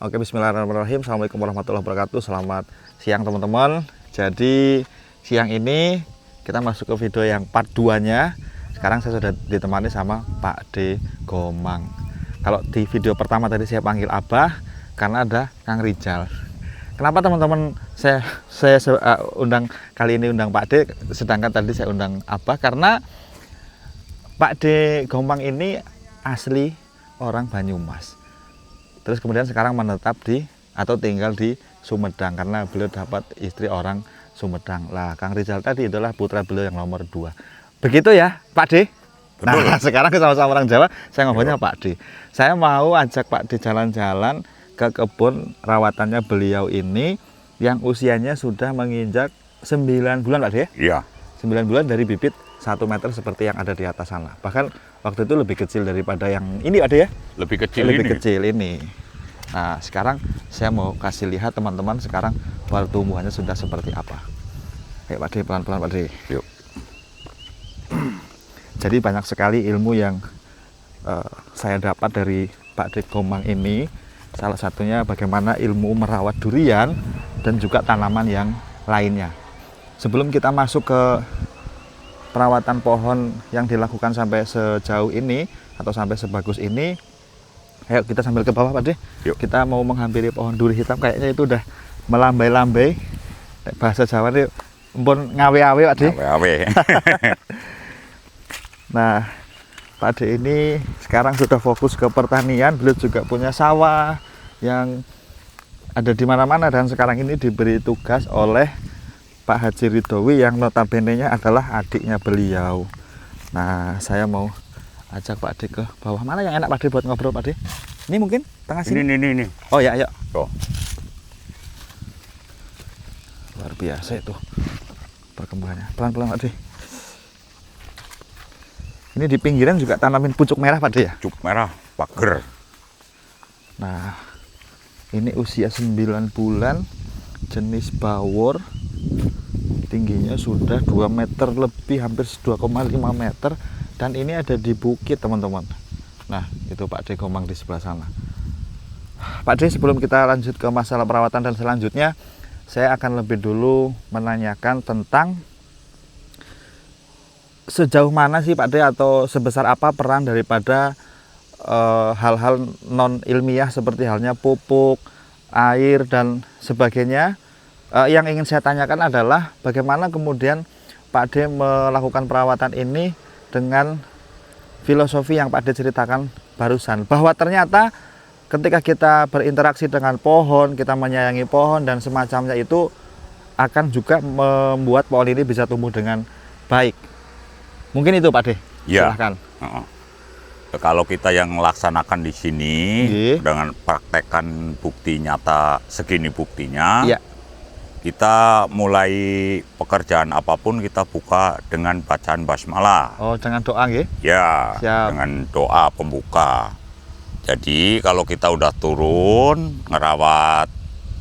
Oke, bismillahirrahmanirrahim. Assalamualaikum warahmatullahi wabarakatuh. Selamat siang teman-teman. Jadi siang ini kita masuk ke video yang part 2-nya. Sekarang saya sudah ditemani sama Pak D Gomang. Kalau di video pertama tadi saya panggil Abah karena ada Kang Rijal. Kenapa teman-teman saya undang kali ini undang Pak D, sedangkan tadi saya undang Abah? Karena Pak D Gomang ini asli orang Banyumas. Terus kemudian sekarang menetap di atau tinggal di Sumedang karena beliau dapat istri orang Sumedang. Lah, Kang Rijal tadi itulah putra beliau yang nomor 2. Begitu ya, Pak D? Betul. Nah, sekarang sama-sama orang Jawa, saya ngomongnya Pak D. Saya mau ajak Pak D jalan-jalan ke kebun rawatannya beliau ini yang usianya sudah menginjak 9 bulan, Pak D? Iya. 9 bulan dari bibit 1 meter seperti yang ada di atas sana. Bahkan waktu itu lebih kecil daripada yang ini, ada ya? Lebih kecil ini. Nah, sekarang saya mau kasih lihat teman-teman sekarang pertumbuhannya sudah seperti apa. Ayo Pak D, pelan-pelan Pak D. Yuk. Jadi banyak sekali ilmu yang saya dapat dari Pak D Gomang ini. Salah satunya bagaimana ilmu merawat durian dan juga tanaman yang lainnya. Sebelum kita masuk ke perawatan pohon yang dilakukan sampai sejauh ini atau sampai sebagus ini, ayo kita sambil ke bawah Pak D. Yuk. Kita mau menghampiri pohon duri hitam, kayaknya itu udah melambai-lambai. Bahasa Jawa itu empun ngawe-awe Pak D. Ngawe-awe. Nah, Pak D ini sekarang sudah fokus ke pertanian. Beliau juga punya sawah yang ada di mana-mana dan sekarang ini diberi tugas oleh Pak Haji Ridhowi yang notabene-nya adalah adiknya beliau. Nah, saya mau ajak Pak D ke bawah. Mana yang enak Pak D buat ngobrol Pak D? Ini mungkin tengah sini. Ini. Oh ya, ayo. Oh. Luar biasa itu perkembangannya. Pelan-pelan Pak D. Ini di pinggiran juga tanamin pucuk merah Pak D ya? Pucuk merah, pager. Nah, ini usia 9 bulan, jenis bawor. Tingginya sudah 2 meter lebih, hampir 2,5 meter. Dan ini ada di bukit teman-teman. Nah, itu Pak D Gomang di sebelah sana. Pak D, sebelum kita lanjut ke masalah perawatan dan selanjutnya, saya akan lebih dulu menanyakan tentang sejauh mana sih Pak D atau sebesar apa peran daripada hal-hal non ilmiah seperti halnya pupuk, air dan sebagainya. Yang ingin saya tanyakan adalah bagaimana kemudian Pak D melakukan perawatan ini dengan filosofi yang Pak D ceritakan barusan, bahwa ternyata ketika kita berinteraksi dengan pohon, kita menyayangi pohon dan semacamnya, itu akan juga membuat pohon ini bisa tumbuh dengan baik. Mungkin itu Pak D. Ya. Silahkan. Kalau kita yang melaksanakan di sini dengan praktekkan bukti nyata, segini buktinya. Ya. Kita mulai pekerjaan apapun kita buka dengan bacaan basmalah. Oh, dengan doa nggih? Ya, Siap. dengan doa pembuka. Jadi kalau kita udah turun ngerawat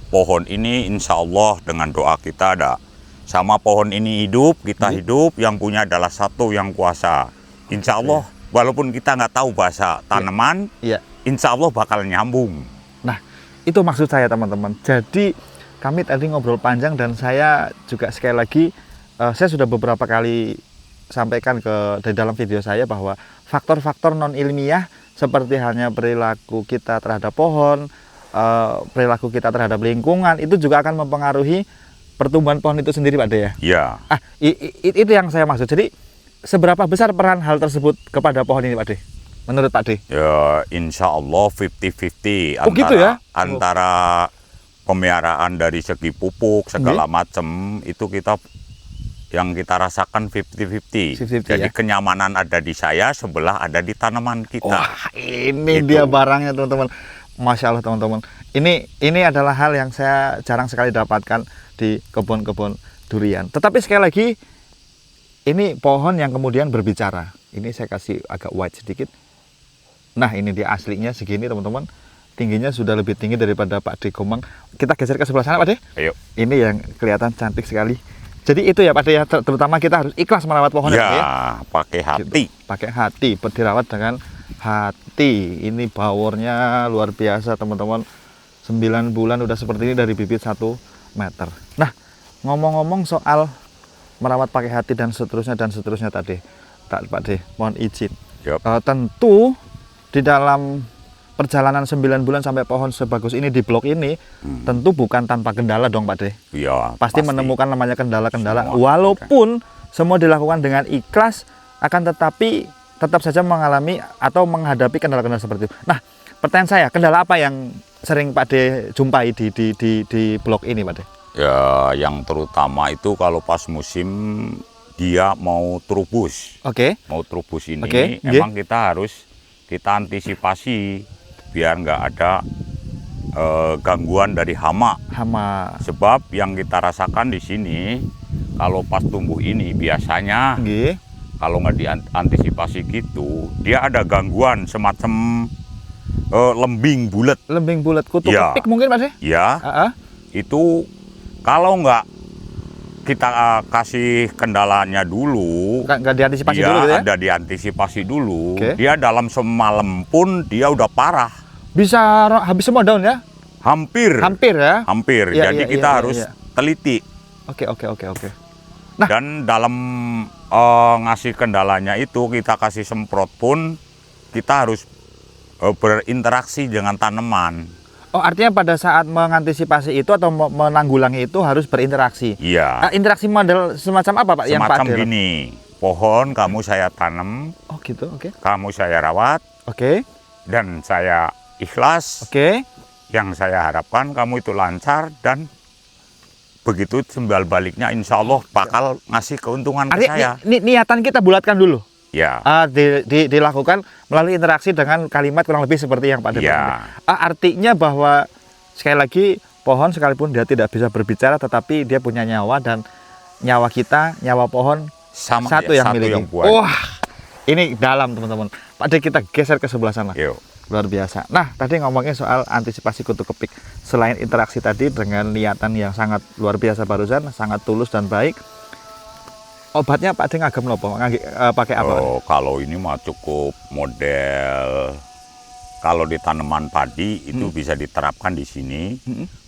pohon ini, insya Allah dengan doa kita ada. Sama pohon ini hidup, kita hidup, yang punya adalah satu yang kuasa. Insya Allah, walaupun kita nggak tahu bahasa tanaman, insya Allah bakal nyambung. Nah, itu maksud saya teman-teman. Jadi kami tadi ngobrol panjang dan saya juga sekali lagi, saya sudah beberapa kali sampaikan di dalam video saya bahwa faktor-faktor non ilmiah seperti halnya perilaku kita terhadap pohon, perilaku kita terhadap lingkungan, itu juga akan mempengaruhi pertumbuhan pohon itu sendiri Pak D ya? Iya. Itu yang saya maksud. Jadi seberapa besar peran hal tersebut kepada pohon ini Pak D? Menurut Pak D? Ya, insya Allah 50-50 gitu ya? Antara pemeliharaan dari segi pupuk segala macam itu yang kita rasakan 50-50. Jadi kenyamanan ada di saya, sebelah ada di tanaman kita. Wah, ini dia barangnya teman-teman. Masya Allah teman-teman. Ini adalah hal yang saya jarang sekali dapatkan di kebun-kebun durian. Tetapi sekali lagi, ini pohon yang kemudian berbicara. Ini saya kasih agak wide sedikit. Nah, ini dia aslinya segini teman-teman. Tingginya sudah lebih tinggi daripada Pak D Gomang. Kita geser ke sebelah sana Pak D. Ayo. Ini yang kelihatan cantik sekali. Jadi itu ya Pak D ya, terutama kita harus ikhlas merawat pohon ya. Pakai hati. Gitu. Pakai hati, dirawat dengan hati. Ini bawornya luar biasa teman-teman. 9 bulan udah seperti ini dari bibit 1 meter. Nah, ngomong-ngomong soal merawat pakai hati dan seterusnya tadi, Pak De, mohon izin. Yap. Tentu di dalam perjalanan 9 bulan sampai pohon sebagus ini di blok ini, tentu bukan tanpa kendala dong Pak De. Iya, Pasti menemukan namanya kendala-kendala, Semua. walaupun semua dilakukan dengan ikhlas, akan tetapi tetap saja mengalami atau menghadapi kendala-kendala seperti itu. Nah, pertanyaan saya, kendala apa yang sering Pak De jumpai di blok ini Pak De? Ya, yang terutama itu kalau pas musim dia mau trubus. Oke. Mau trubus ini, Oke, emang kita antisipasi biar nggak ada gangguan dari hama. Hama. Sebab yang kita rasakan di sini, kalau pas tumbuh ini biasanya Nggih. kalau nggak diantisipasi gitu, dia ada gangguan semacam lembing bulat. Lembing bulat kutu Ya. kepik mungkin Pak De? Ya, Heeh. itu kalau nggak kita kasih kendalanya dulu, Nggak diantisipasi dia dulu gitu ya? ada diantisipasi dulu. Oke. Dia dalam semalam pun dia udah parah, Bisa habis semua daun ya? hampir. Ya? Iya, Jadi iya, kita iya, harus iya. teliti. Oke. Nah. Dan dalam ngasih kendalanya itu kita kasih semprot pun kita harus berinteraksi dengan tanaman. Oh, artinya pada saat mengantisipasi itu atau menanggulangi itu harus berinteraksi. Iya. Interaksi model semacam apa Pak yang Pak Semacam De? gini, pohon kamu saya tanam, Oh gitu, oke. kamu saya rawat, Oke. dan saya ikhlas. Oke. Yang saya harapkan kamu itu lancar dan begitu sembal baliknya insya Allah bakal ngasih keuntungan ke Artinya saya. niatan kita bulatkan dulu. Ya, Dilakukan melalui interaksi dengan kalimat kurang lebih seperti yang Pak De. Ya. Artinya bahwa sekali lagi pohon sekalipun dia tidak bisa berbicara tetapi dia punya nyawa dan nyawa kita, nyawa pohon sama satu ya, yang miliki. buat. Wah, ini dalam teman-teman. Pak De, kita geser ke sebelah sana. Yuk. Luar biasa. Nah, tadi ngomongin soal antisipasi kutu kepik. Selain interaksi tadi dengan niatan yang sangat luar biasa barusan, sangat tulus dan baik. Obatnya Pak De ngagem nopo? Pakai apa? Oh, kalau ini mah cukup model, kalau di tanaman padi itu bisa diterapkan di sini.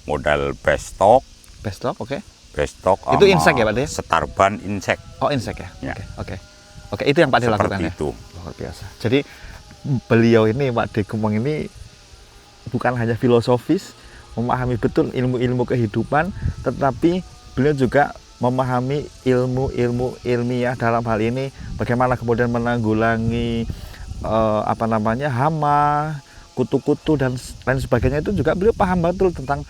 Model bestok, Bestok, oke. bestok Itu sama insek ya, Pak De? setarban insek. Oh, insek ya? Ya. Oke, itu yang Pak De lakukan Seperti ya? itu. Luar biasa. Jadi beliau ini, Pak De Gumeng ini bukan hanya filosofis, memahami betul ilmu-ilmu kehidupan, tetapi beliau juga memahami ilmu-ilmu ilmiah dalam hal ini, bagaimana kemudian menanggulangi hama, kutu-kutu dan lain sebagainya. Itu juga beliau paham betul tentang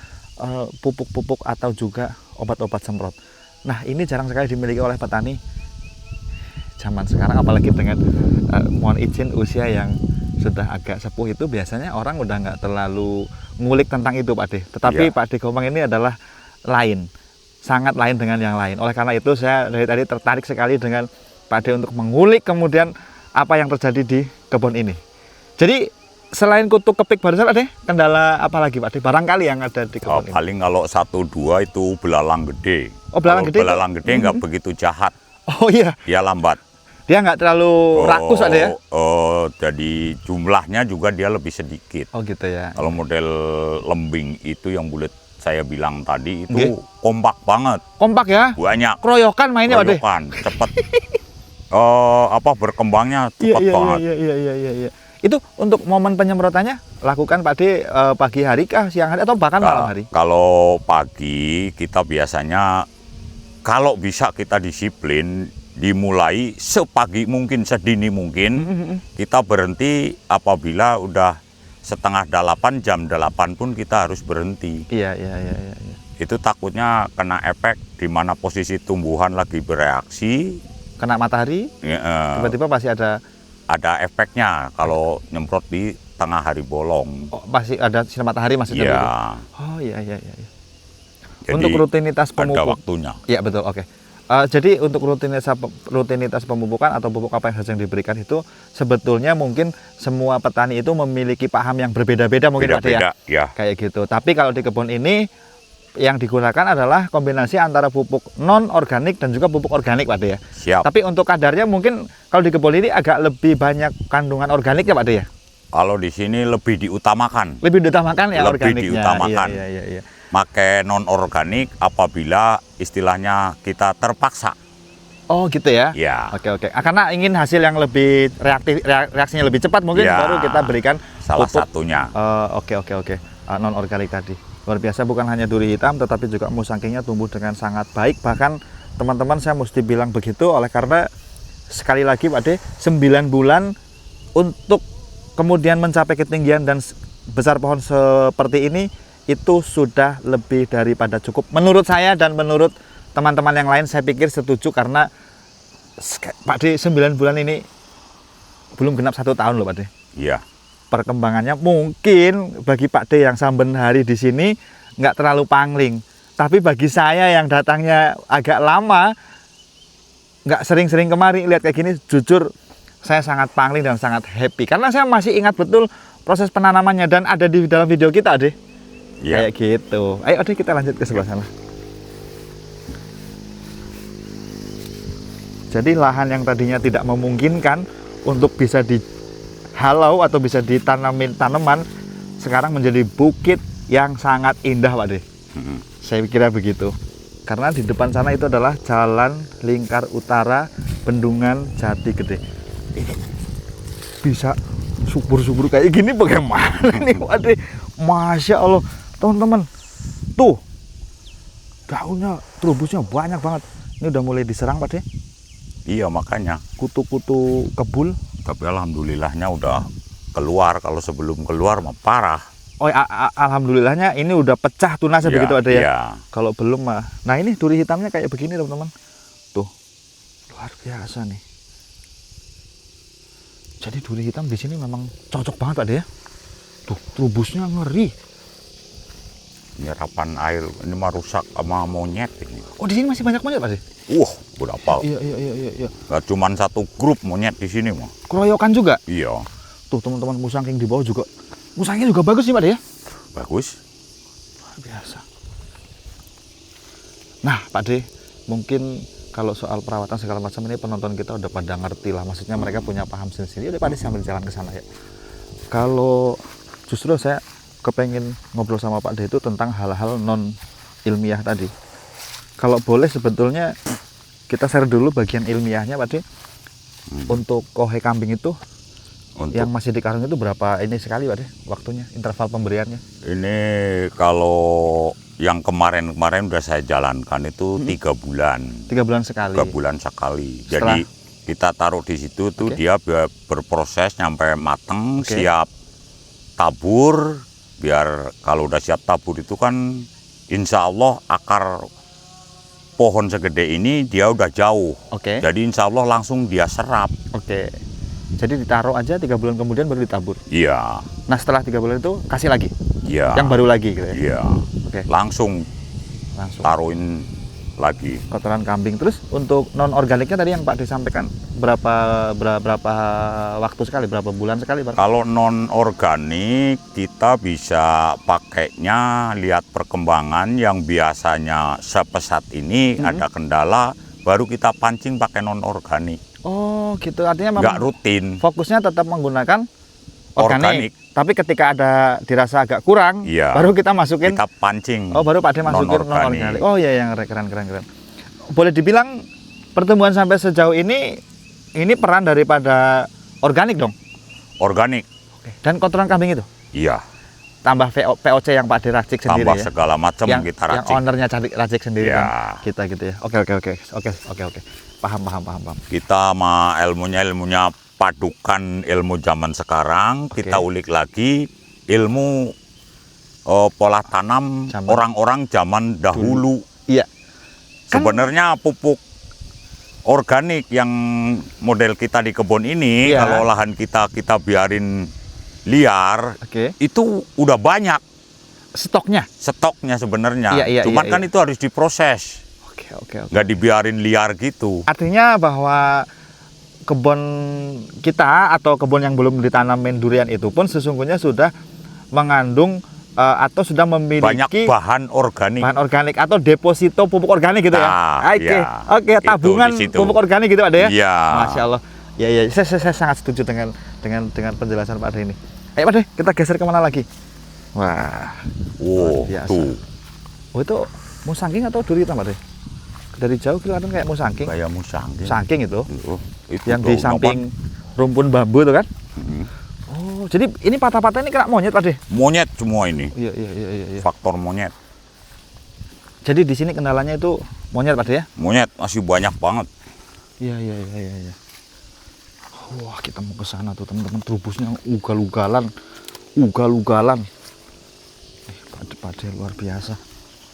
pupuk-pupuk atau juga obat-obat semprot. Nah, ini jarang sekali dimiliki oleh petani zaman sekarang, apalagi dengan mohon izin usia yang sudah agak sepuh itu, biasanya orang udah nggak terlalu ngulik tentang itu Pak De. Tetapi Ya. Pak De Gumeng ini adalah lain, sangat lain dengan yang lain. Oleh karena itu saya dari tadi tertarik sekali dengan Pak De untuk mengulik kemudian apa yang terjadi di kebun ini. Jadi selain kutu kepik barusan Pak De, kendala apa lagi Pak De? Barangkali yang ada di kebun ini. Paling kalau 1-2 itu belalang gede. Oh, belalang Kalau gede itu- belalang gede nggak begitu jahat, Oh iya, dia lambat. dia nggak terlalu rakus Pak De ya? Jadi jumlahnya juga dia lebih sedikit. Oh gitu ya. Kalau model lembing itu yang bulat saya bilang tadi itu Nggih. kompak banget, Kompak ya? banyak, Keroyokan mainnya Pak De? keroyokan, cepet. Berkembangnya Iya, cepat banget. iya. Itu untuk momen penyemprotannya lakukan Pak De pagi hari kah, siang hari atau bahkan malam hari? Kalau pagi kita biasanya kalau bisa kita disiplin dimulai sepagi mungkin, sedini mungkin. Kita berhenti apabila udah setengah 8, jam 8 pun kita harus berhenti. Iya. Itu takutnya kena efek di mana posisi tumbuhan lagi bereaksi. Kena matahari, tiba-tiba pasti ada efeknya kalau nyemprot di tengah hari bolong. pasti ada sinar matahari masih terlihat. Iya. Oh iya. Jadi Untuk rutinitas ada pemupuk. waktunya. Iya betul, oke. Jadi untuk rutinitas pemupukan atau pupuk apa yang harus diberikan itu sebetulnya mungkin semua petani itu memiliki paham yang berbeda-beda mungkin Pak De ya. Beda-beda, ya. Kayak gitu. Tapi kalau di kebun ini yang digunakan adalah kombinasi antara pupuk non organik dan juga pupuk organik Pak De ya. Siap. Tapi untuk kadarnya mungkin kalau di kebun ini agak lebih banyak kandungan organik ya Pak De ya. Kalau di sini lebih diutamakan. Lebih diutamakan ya Lebih organiknya. diutamakan. Iya. Pakai non organik apabila istilahnya kita terpaksa. Oh gitu ya? Ya. Oke. Karena ingin hasil yang lebih reaksinya lebih cepat mungkin Ya. baru kita berikan Salah pupuk. satunya. Oke. Non organik tadi. Luar biasa, bukan hanya duri hitam tetapi juga musangkingnya tumbuh dengan sangat baik. Bahkan teman-teman saya mesti bilang begitu oleh karena sekali lagi Pak De, 9 bulan untuk kemudian mencapai ketinggian dan besar pohon seperti ini itu sudah lebih daripada cukup menurut saya dan menurut teman-teman yang lain. Saya pikir setuju karena Pak De 9 bulan ini belum genap 1 tahun loh Pak De. Iya. Perkembangannya mungkin bagi Pak De yang samben hari di sini nggak terlalu pangling, tapi bagi saya yang datangnya agak lama, nggak sering-sering kemari lihat kayak gini, jujur saya sangat pangling dan sangat happy karena saya masih ingat betul proses penanamannya dan ada di dalam video kita Ade. Iya. Kayak gitu. Ayo Ade, kita lanjut ke sebelah sana. Jadi lahan yang tadinya tidak memungkinkan untuk bisa dihalau atau bisa ditanamin tanaman sekarang menjadi bukit yang sangat indah Pak De. Saya kira begitu. Karena di depan sana itu adalah Jalan Lingkar Utara Bendungan Jati Gede. Ini bisa subur-subur kayak gini bagaimana nih Pak De? Masya Allah teman-teman. Tuh daunnya, terubusnya banyak banget. Ini udah mulai diserang Pak De. Iya, makanya. Kutu-kutu kebul. Tapi alhamdulillahnya udah keluar. Kalau sebelum keluar mah parah. Oh, alhamdulillahnya ini udah pecah tunasnya Ya, begitu ada ya. iya. Kalau belum mah. Nah, ini duri hitamnya kayak begini teman-teman. Tuh. Luar biasa nih. Jadi duri hitam di sini memang cocok banget Pak De ya. Tuh, terubusnya ngeri. Nyerapan air ini mah rusak sama monyet ini. Oh, di sini masih banyak monyet Pak De? Berapa? Iya. Gak cuman satu grup monyet di sini mah. Keroyokan juga. Iya. Tuh, teman-teman, musangking di bawah juga. Musangking juga bagus nih Pak De ya. Bagus. Luar biasa. Nah, Pak De, mungkin kalau soal perawatan segala macam ini penonton kita udah pada ngerti lah. Maksudnya mereka punya paham sendiri. Udah Pak De sambil jalan ke sana ya. Kalau justru saya kepengen ngobrol sama Pak De itu tentang hal-hal non ilmiah tadi. Kalau boleh sebetulnya kita share dulu bagian ilmiahnya Pak De. Untuk kohe kambing itu yang masih di karung itu berapa ini sekali Pak De waktunya, interval pemberiannya? Ini kalau yang kemarin udah saya jalankan itu 3 bulan. 3 bulan sekali. 3 bulan sekali. Setelah- Jadi kita taruh di situ tuh dia berproses sampai mateng, siap tabur. Biar kalau udah siap tabur itu kan insya Allah akar pohon segede ini dia udah jauh. Oke. Jadi insya Allah langsung dia serap. Oke. Jadi ditaruh aja 3 bulan kemudian baru ditabur. Iya. Nah, setelah 3 bulan itu kasih lagi. Iya. Yang baru lagi gitu ya. Iya. Oke. Langsung taruhin lagi. Kotoran kambing. Terus untuk non organiknya tadi yang Pak De sampaikan berapa waktu sekali, berapa bulan sekali Pak? Kalau non organik kita bisa pakainya lihat perkembangan yang biasanya sepesat ini ada kendala baru kita pancing pakai non organik. Oh, gitu. Artinya memang Nggak rutin. fokusnya tetap menggunakan organik. Organik. Tapi ketika ada dirasa agak kurang, Iya. baru kita masukin. Kita pancing. Oh, baru Pak De masukin non organik. Oh iya, yang keren. Boleh dibilang pertumbuhan sampai sejauh ini peran daripada organik dong. Organik. Dan kotoran kambing itu Iya. tambah POC yang Pak De racik sendiri Tambah ya. segala macam yang kita yang racik. ownernya racik sendiri Ya. kan. Kita gitu ya. Oke. Paham. Kita sama ilmunya padukan ilmu zaman sekarang, kita ulik lagi ilmu pola tanam orang-orang zaman dahulu. Iya. Sebenarnya pupuk organik yang model kita di kebun ini, kalau lahan kita biarin liar, itu udah banyak stoknya sebenarnya. Cuman kan itu harus diproses. Nggak dibiarin liar gitu. Artinya bahwa kebun kita atau kebun yang belum ditanamin durian itu pun sesungguhnya sudah mengandung atau sudah memiliki banyak bahan organik atau deposito pupuk organik gitu ya. Oke, tabungan pupuk organik gitu ada ya. Iya. Masya Allah. Ya, saya sangat setuju dengan penjelasan Pak De ini. Ayo Pak De, kita geser kemana lagi? Wah, Wow, biasa. tuh oh itu musangking atau durita Pak De? Dari jauh kelihatan kayak musangking. kayak musangking. Musangking itu, Loh, itu yang di daun samping rumpun bambu itu kan? apa? Mm-mm. Oh, jadi ini patah-patah ini kena monyet Pak De? Monyet semua ini, Iya, iya, iya, iya. faktor monyet. Jadi di sini kendalanya itu monyet Pak De ya? Monyet masih banyak banget. Iya, iya, iya, iya, iya. Wah, kita mau ke sana tuh teman-teman, terubusnya ugal-ugalan. Ugal-ugalan. Pak De luar biasa.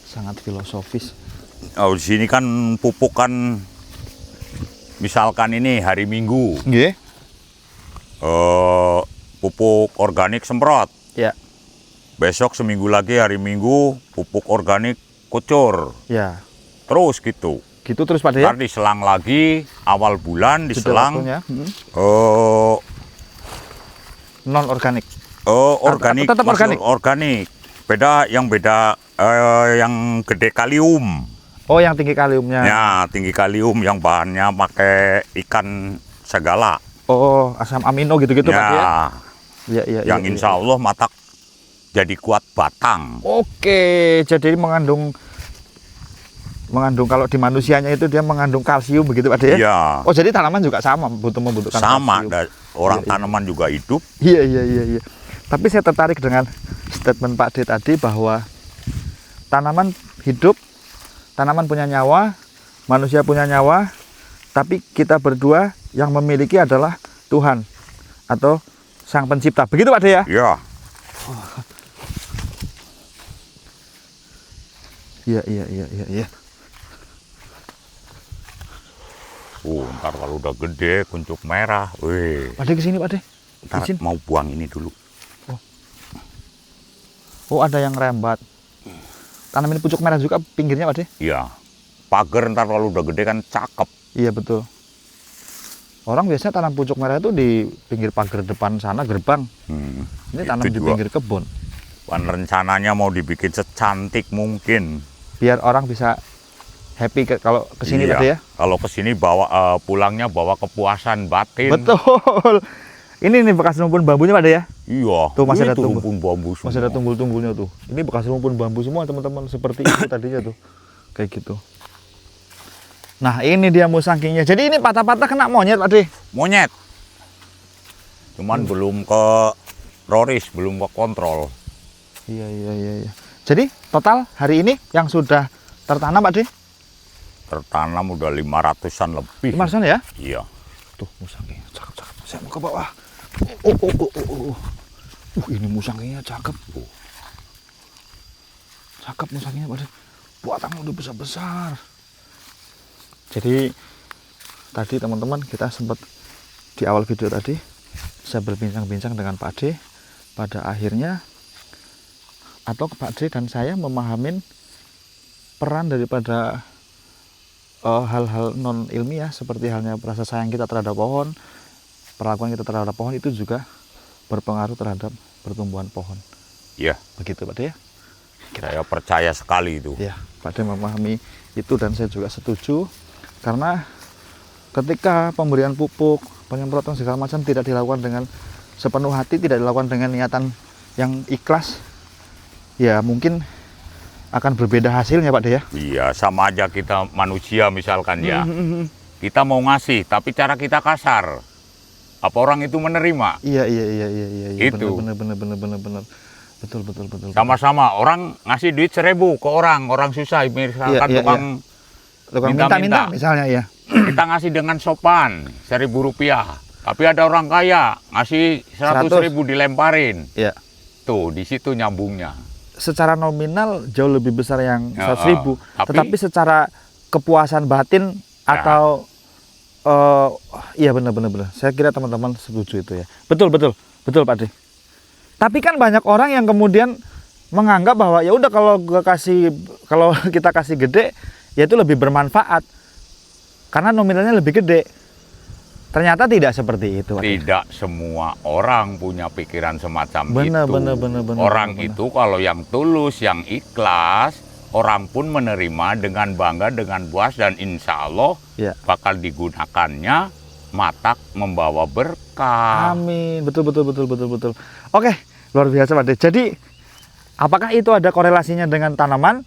Sangat filosofis. Oh, di sini kan pupuk kan, misalkan ini hari Minggu, Nggih. pupuk organik semprot. Ya. Besok seminggu lagi hari Minggu pupuk organik kucur. Ya. Terus gitu. Gitu terus Pak De ya? Ntar diselang lagi awal bulan Sudah diselang waktunya. Non organik. organik, tetap masih organik? organik. Beda yang gede kalium. Oh, yang tinggi kaliumnya. Ya, tinggi kalium yang bahannya pakai ikan segala. Oh, asam amino gitu-gitu Pak De ya? Ya, Iya, iya, yang iya, insya iya. Allah matak jadi kuat batang. Oke, jadi mengandung kalau di manusianya itu dia mengandung kalsium begitu Pak De ya? Iya, Oh, jadi tanaman juga sama membutuhkan sama. kalsium. Orang Iya, iya. tanaman juga hidup. Iya, iya, iya, iya. Tapi saya tertarik dengan statement Pak De tadi bahwa tanaman hidup, tanaman punya nyawa, manusia punya nyawa, tapi kita berdua yang memiliki adalah Tuhan atau Sang Pencipta. Begitu Pak De ya? Ya, Iya, iya, iya, iya, iya. ntar kalau udah gede, kuncup merah. Wih, Pak De kesini Pak De. ntar Izin. mau buang ini dulu. Oh, ada yang rembat. Tanam ini pucuk merah juga pinggirnya Pak De. Iya, pagar ntar kalau udah gede kan cakep. Iya betul. Orang biasanya tanam pucuk merah itu di pinggir pagar depan sana gerbang. Ini Itu tanam di juga. pinggir kebun. Kan rencananya mau dibikin secantik mungkin. Biar orang bisa happy kalau kesini Iya, Pak De ya. kalau kesini bawa pulangnya bawa kepuasan batin. Betul. Ini nih bekas rumpun bambunya Pak De ya. Iya, Tuh, masih ada itu tumbuh. rumpun bambu semua. Masih ada tunggul-tunggulnya tuh. Ini bekas rumpun bambu semua teman-teman seperti itu tadinya tuh. Kayak gitu. Nah, ini dia musangkingnya. Jadi ini patah-patah kena monyet Pak De. Monyet. Cuman belum ke Roris, belum ke kontrol. Iya, iya, iya, iya. Jadi total hari ini yang sudah tertanam Pak De? Tertanam udah 500-an lebih. 500 ya? Iya. Tuh musangkingnya cakep-cakep. Saya mau ke bawah. Oh. Ini musangkingnya cakep. Cakep musangkingnya Pak De. Batangnya udah besar-besar. Jadi tadi teman-teman kita sempat di awal video tadi saya berbincang-bincang dengan Pak De. Pada akhirnya atau Pak De dan saya memahamin peran daripada hal-hal non ilmiah seperti halnya rasa sayang kita terhadap pohon, perlakuan kita terhadap pohon itu juga berpengaruh terhadap pertumbuhan pohon. Iya, Begitu Pak De ya? saya percaya sekali itu. Ya, Pak De memahami itu dan saya juga setuju karena ketika pemberian pupuk, penyemprotan segala macam tidak dilakukan dengan sepenuh hati, tidak dilakukan dengan niatan yang ikhlas, ya mungkin akan berbeda hasilnya Pak De ya. Iya, sama aja kita manusia misalkan ya. Kita mau ngasih, tapi cara kita kasar. Apa orang itu menerima? Iya. Itu. Bener. Betul. Sama-sama orang ngasih duit 1.000 ke orang susah misalkan Iya. Tukang minta-minta misalnya ya. Kita ngasih dengan sopan 1.000 rupiah, tapi ada orang kaya ngasih 100.000 dilemparin. Iya. Tuh di situ nyambungnya. Secara nominal jauh lebih besar yang 100.000, tapi- tetapi secara kepuasan batin atau iya benar. Saya kira teman-teman setuju itu ya. Betul Pak De. Tapi kan banyak orang yang kemudian menganggap bahwa ya udah kalau kita kasih gede ya itu lebih bermanfaat karena nominalnya lebih gede. Ternyata tidak seperti itu Pak De. Tidak semua orang punya pikiran semacam Benar. itu. Orang itu kalau yang tulus, yang ikhlas, orang pun menerima dengan bangga, dengan puas, dan insya Allah Ya. bakal digunakannya matak membawa berkah. Amin. Betul. Oke, luar biasa Pak De. Jadi apakah itu ada korelasinya dengan tanaman?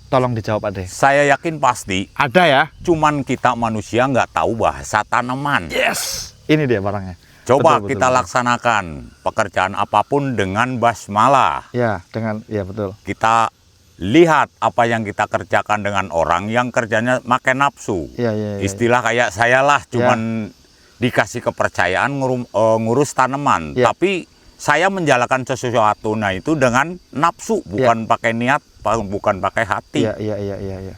Tolong dijawab Pak De. Saya yakin pasti, Ada ya? cuman kita manusia nggak tahu bahasa tanaman. Yes. Ini dia barangnya. Coba Betul, kita betul. laksanakan pekerjaan apapun dengan basmalah. Ya, betul. Kita lihat apa yang kita kerjakan dengan orang yang kerjanya makai nafsu. Iya. Istilah kayak saya lah, cuman dikasih kepercayaan ngurus tanaman. Ya. Tapi saya menjalankan sesuatu, nah itu dengan nafsu, bukan pakai niat, bukan pakai hati. Iya.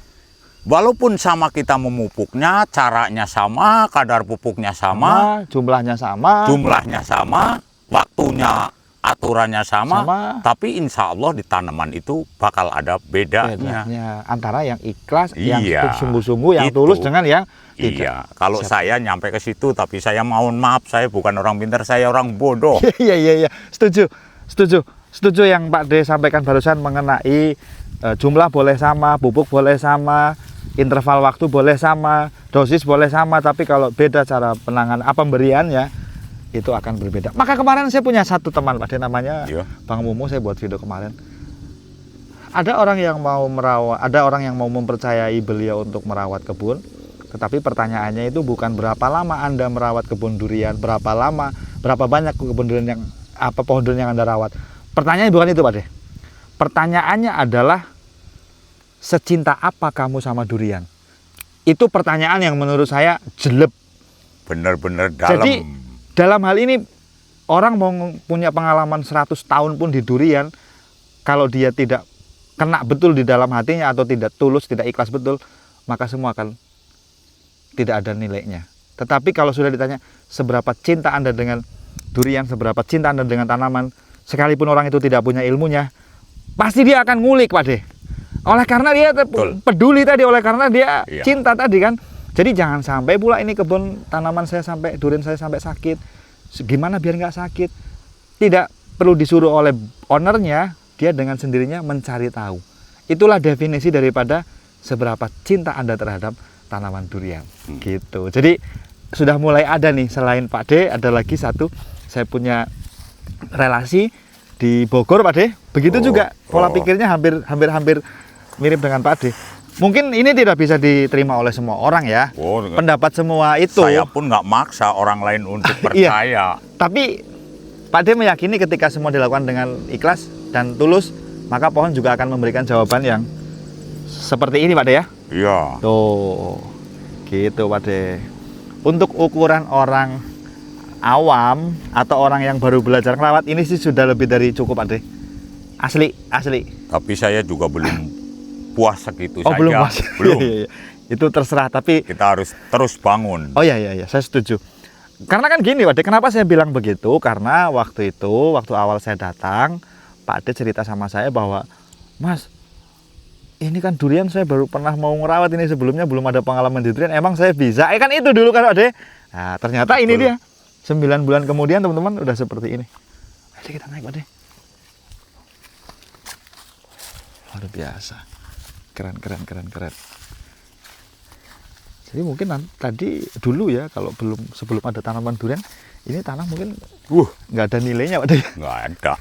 Walaupun sama kita memupuknya, caranya sama, kadar pupuknya sama, Jumlahnya sama, waktunya, aturannya sama, Sama. tapi insya Allah di tanaman itu bakal ada bedanya. bedanya antara yang ikhlas, Iya, yang sungguh-sungguh, yang itu. tulus dengan yang tidak. Iya, kalau Siap. saya nyampe ke situ, tapi saya mohon maaf, saya bukan orang pintar, saya orang bodoh. Iya. Setuju yang Pak De sampaikan barusan mengenai jumlah boleh sama, pupuk boleh sama, interval waktu boleh sama, dosis boleh sama, tapi kalau beda cara penanganan pemberiannya itu akan berbeda. Maka kemarin saya punya satu teman Pak De, namanya Iya. Bang Mumu, saya buat video kemarin. Ada orang yang mau merawat, ada orang yang mau mempercayai beliau untuk merawat kebun, tetapi pertanyaannya itu bukan berapa lama Anda merawat kebun durian, berapa banyak kebun durian yang pohon durian yang Anda rawat. Pertanyaannya bukan itu Pak De. Pertanyaannya adalah secinta apa kamu sama durian? Itu pertanyaan yang menurut saya jelek. Bener-bener dalam. Jadi dalam hal ini orang mau punya pengalaman 100 tahun pun di durian, kalau dia tidak kena betul di dalam hatinya atau tidak tulus, tidak ikhlas betul, maka semua akan tidak ada nilainya. Tetapi kalau sudah ditanya seberapa cinta Anda dengan durian, seberapa cinta Anda dengan tanaman, sekalipun orang itu tidak punya ilmunya, pasti dia akan ngulik Pak De. Oleh karena dia peduli tadi, oleh karena dia cinta tadi kan. Jadi jangan sampai pula ini kebun tanaman saya sampai, durian saya sampai sakit. Gimana biar nggak sakit? Tidak perlu disuruh oleh ownernya, dia dengan sendirinya mencari tahu. Itulah definisi daripada seberapa cinta Anda terhadap tanaman durian. Gitu. Jadi sudah mulai ada nih, selain Pak De, ada lagi satu, saya punya relasi di Bogor Pak De. Begitu juga pola pikirnya hampir mirip dengan Pak De. Mungkin ini tidak bisa diterima oleh semua orang ya. Pendapat semua itu. Saya pun nggak maksa orang lain untuk percaya. Iya. Tapi Pak De meyakini ketika semua dilakukan dengan ikhlas dan tulus, maka pohon juga akan memberikan jawaban yang seperti ini Pak De ya. Iya. Tuh, gitu Pak De. Untuk ukuran orang awam atau orang yang baru belajar ngerawat, ini sih sudah lebih dari cukup Pak De. Asli. Tapi saya juga belum puas segitu saja. Belum puas. Belum. Iya. Itu terserah, tapi kita harus terus bangun. Oh iya, saya setuju. Karena kan gini Pak De, kenapa saya bilang begitu? Karena waktu awal saya datang, Pak De cerita sama saya bahwa, Mas, ini kan durian saya baru pernah mau ngerawat ini, sebelumnya belum ada pengalaman di durian, emang saya bisa? Kan itu dulu kan Pak De. Nah ternyata ini dia, 9 bulan kemudian teman-teman udah seperti ini. Ayo kita naik Pak De. Luar biasa. Keren. Jadi mungkin tadi dulu ya, kalau sebelum ada tanaman durian, ini tanah mungkin nggak ada nilainya Pak De. Nggak ada.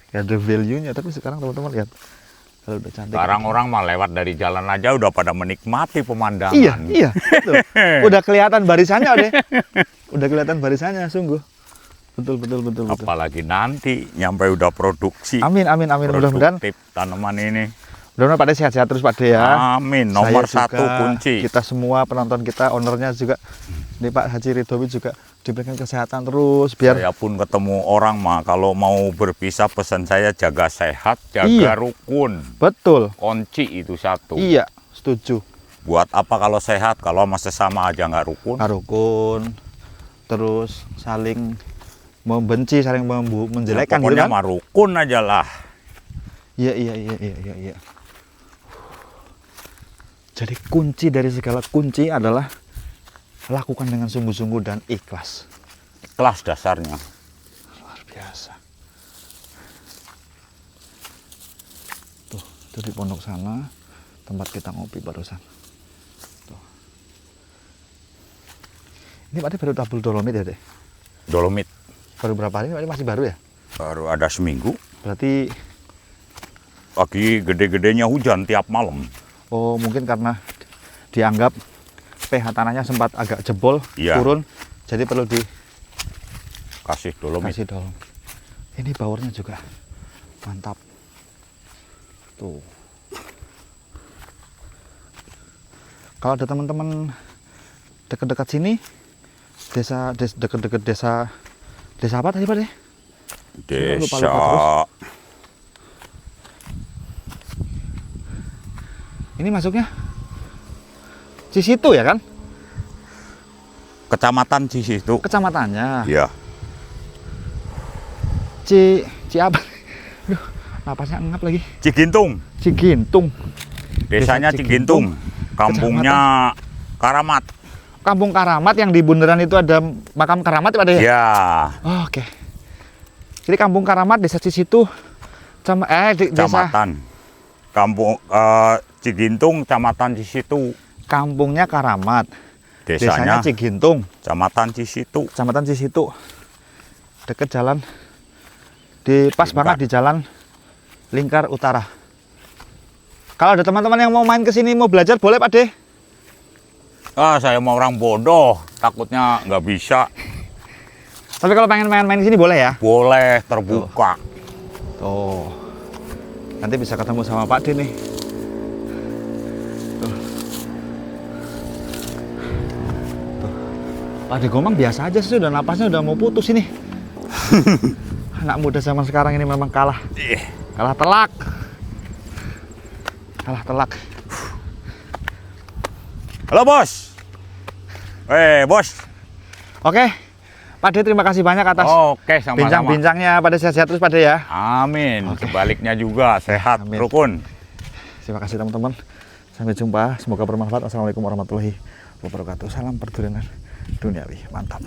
Nggak ada value-nya. Tapi sekarang teman-teman lihat, kalau udah cantik. Sekarang orang mah lewat dari jalan aja udah pada menikmati pemandangan. Iya. Betul. Udah kelihatan barisannya deh. Udah kelihatan barisannya sungguh. Betul. Apalagi nanti nyampe udah produksi. Amin. Mudah-mudahan tanaman ini. Mudah-mudahan Pak De sehat-sehat terus Pak De ya. Amin. Nomor Saya satu juga, kunci. Kita semua penonton kita, ownernya juga, ini Pak Haji Ridhowi juga diberikan kesehatan terus biar. Saya pun ketemu orang mah kalau mau berpisah pesan saya jaga sehat, jaga rukun. Betul. Kunci itu satu. Iya, setuju. Buat apa kalau sehat kalau sama sesama aja nggak rukun? Nggak rukun. Terus saling membenci, saling menjelekkan gitu pokoknya kan. mah rukun aja lah. Iya. Jadi kunci dari segala kunci adalah lakukan dengan sungguh-sungguh dan ikhlas. Ikhlas dasarnya. Luar biasa. Tuh, itu di pondok sana tempat kita ngopi barusan. Tuh. Ini Pak De baru tabul dolomit ya, De? Dolomit. Baru berapa hari? Pak De masih baru ya? Baru ada seminggu. Berarti Lagi gede-gedenya hujan tiap malam. oh mungkin karena dianggap pH tanahnya sempat agak jebol, Iya. turun, jadi perlu Kasih dolomit. dikasih dolomit. Ini baurnya juga mantap. Tuh. Kalau ada teman-teman dekat-dekat sini, dekat-dekat desa apa tadi Pak De? Lupa Desa terus. Ini masuknya Cisitu ya kan? Kecamatan Cisitu. Kecamatannya. Iya. Ci apa? Aduh, napasnya ngap lagi. Cigintung. Cigintung. Desanya Desa Cigintung. Kampungnya Karamat. Kampung Karamat yang di bundaran itu ada makam Karamat ya Pak De? Ya. Oh, oke. Jadi Kampung Karamat, Desa Cisitu, desa Kecamatan. Kampung Cigintung, Kecamatan Cisitu. kampungnya Karamat, desanya Desanya Cigintung, Kecamatan Cisitu. Kecamatan Cisitu. Deket jalan di pas Lingkar. banget di jalan Lingkar Utara. Kalau ada teman-teman yang mau main ke sini mau belajar boleh Pak De? Saya mau orang bodoh, takutnya nggak bisa. Tapi kalau pengen main-main di sini boleh ya? Boleh, terbuka. Tuh. Nanti bisa ketemu sama Pak De nih. Tuh. Tuh. Pak De Gomang biasa aja sih, udah napasnya udah mau putus ini. Anak muda zaman sekarang ini memang kalah telak. Kalah telak. Halo bos. Bos. Oke. Pak De terima kasih banyak atas Oke, sama-sama. bincang-bincangnya. Pada sehat-sehat terus Pak De ya. Amin. Oke. Sebaliknya juga sehat, Amin. rukun. Terima kasih teman-teman. Sampai jumpa. Semoga bermanfaat. Assalamualaikum warahmatullahi wabarakatuh. Salam perdurian duniawi. Mantap.